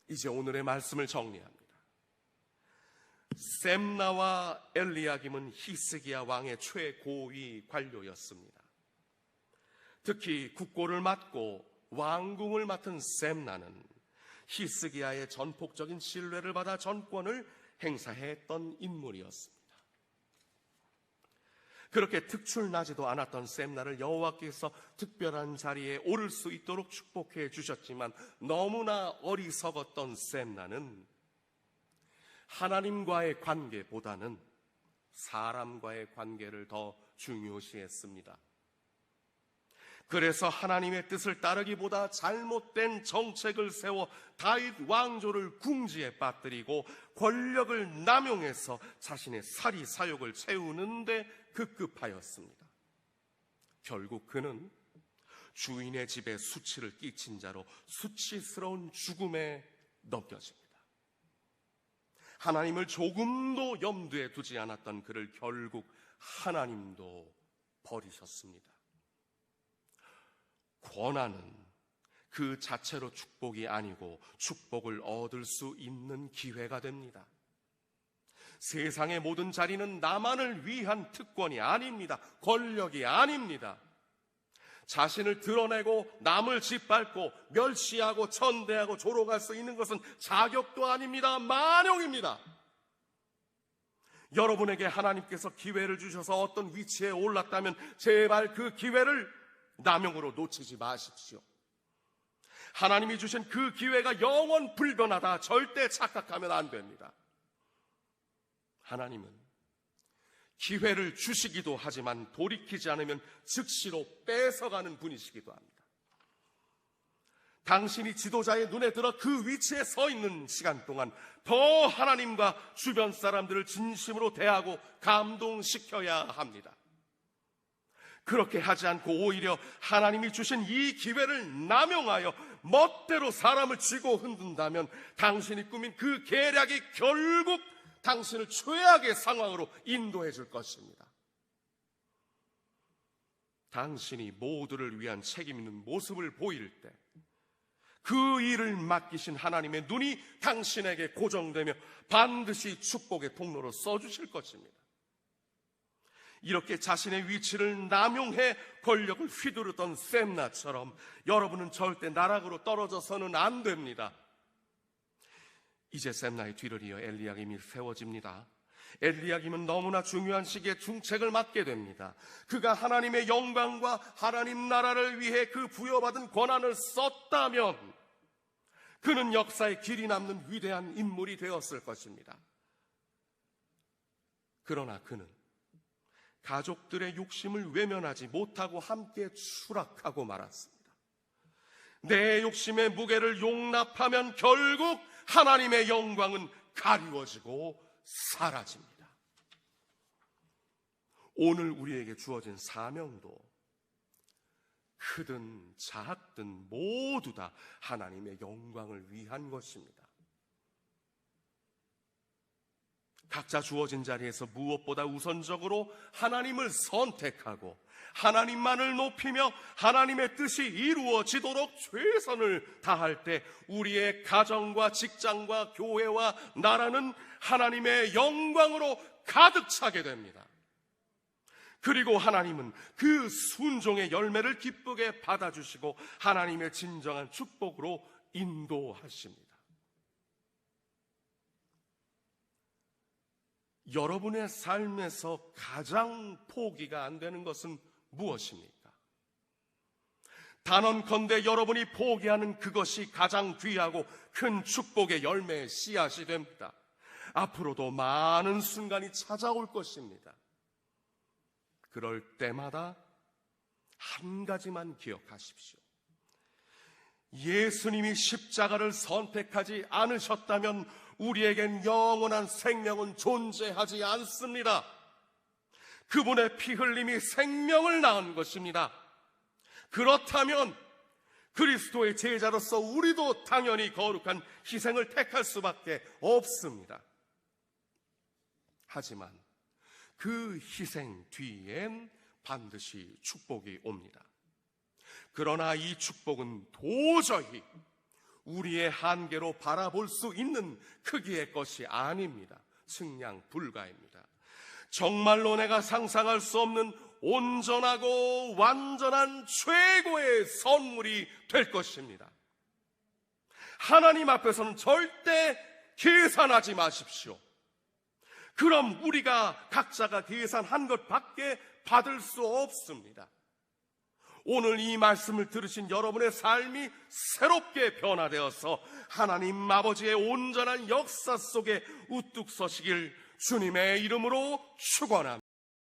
이제 오늘의 말씀을 정리합니다. 셈나와 엘리야김은 히스기야 왕의 최고위 관료였습니다. 특히 국고를 맡고 왕궁을 맡은 셈나는 히스기야의 전폭적인 신뢰를 받아 전권을 행사했던 인물이었습니다. 그렇게 특출나지도 않았던 셈나를 여호와께서 특별한 자리에 오를 수 있도록 축복해 주셨지만 너무나 어리석었던 셈나는 하나님과의 관계보다는 사람과의 관계를 더 중요시했습니다. 그래서 하나님의 뜻을 따르기보다 잘못된 정책을 세워 다윗 왕조를 궁지에 빠뜨리고 권력을 남용해서 자신의 사리 사욕을 채우는데 급급하였습니다. 결국 그는 주인의 집에 수치를 끼친 자로 수치스러운 죽음에 넘겨집니다. 하나님을 조금도 염두에 두지 않았던 그를 결국 하나님도 버리셨습니다. 권한은 그 자체로 축복이 아니고 축복을 얻을 수 있는 기회가 됩니다. 세상의 모든 자리는 나만을 위한 특권이 아닙니다. 권력이 아닙니다. 자신을 드러내고 남을 짓밟고 멸시하고 천대하고 조롱할 수 있는 것은 자격도 아닙니다. 만용입니다. 여러분에게 하나님께서 기회를 주셔서 어떤 위치에 올랐다면 제발 그 기회를 남용으로 놓치지 마십시오. 하나님이 주신 그 기회가 영원 불변하다 절대 착각하면 안 됩니다. 하나님은 기회를 주시기도 하지만 돌이키지 않으면 즉시로 뺏어가는 분이시기도 합니다. 당신이 지도자의 눈에 들어 그 위치에 서 있는 시간 동안 더 하나님과 주변 사람들을 진심으로 대하고 감동시켜야 합니다. 그렇게 하지 않고 오히려 하나님이 주신 이 기회를 남용하여 멋대로 사람을 쥐고 흔든다면 당신이 꾸민 그 계략이 결국 당신을 최악의 상황으로 인도해 줄 것입니다. 당신이 모두를 위한 책임 있는 모습을 보일 때 그 일을 맡기신 하나님의 눈이 당신에게 고정되며 반드시 축복의 통로로 써주실 것입니다. 이렇게 자신의 위치를 남용해 권력을 휘두르던 셈나처럼 여러분은 절대 나락으로 떨어져서는 안 됩니다. 이제 셈나의 뒤를 이어 엘리야김이 세워집니다. 엘리야김은 너무나 중요한 시기에 중책을 맡게 됩니다. 그가 하나님의 영광과 하나님 나라를 위해 그 부여받은 권한을 썼다면 그는 역사에 길이 남는 위대한 인물이 되었을 것입니다. 그러나 그는 가족들의 욕심을 외면하지 못하고 함께 추락하고 말았습니다. 내 욕심의 무게를 용납하면 결국 하나님의 영광은 가리워지고 사라집니다. 오늘 우리에게 주어진 사명도 크든 작든 모두 다 하나님의 영광을 위한 것입니다. 각자 주어진 자리에서 무엇보다 우선적으로 하나님을 선택하고 하나님만을 높이며 하나님의 뜻이 이루어지도록 최선을 다할 때 우리의 가정과 직장과 교회와 나라는 하나님의 영광으로 가득 차게 됩니다. 그리고 하나님은 그 순종의 열매를 기쁘게 받아주시고 하나님의 진정한 축복으로 인도하십니다. 여러분의 삶에서 가장 포기가 안 되는 것은 무엇입니까? 단언컨대 여러분이 포기하는 그것이 가장 귀하고 큰 축복의 열매의 씨앗이 됩니다. 앞으로도 많은 순간이 찾아올 것입니다. 그럴 때마다 한 가지만 기억하십시오. 예수님이 십자가를 선택하지 않으셨다면 우리에겐 영원한 생명은 존재하지 않습니다. 그분의 피 흘림이 생명을 낳은 것입니다. 그렇다면 그리스도의 제자로서 우리도 당연히 거룩한 희생을 택할 수밖에 없습니다. 하지만 그 희생 뒤엔 반드시 축복이 옵니다. 그러나 이 축복은 도저히 우리의 한계로 바라볼 수 있는 크기의 것이 아닙니다. 측량 불가입니다. 정말로 내가 상상할 수 없는 온전하고 완전한 최고의 선물이 될 것입니다. 하나님 앞에서는 절대 계산하지 마십시오. 그럼 우리가 각자가 계산한 것밖에 받을 수 없습니다. 오늘 이 말씀을 들으신 여러분의 삶이 새롭게 변화되어서 하나님 아버지의 온전한 역사 속에 우뚝 서시길 주님의 이름으로 축원합니다.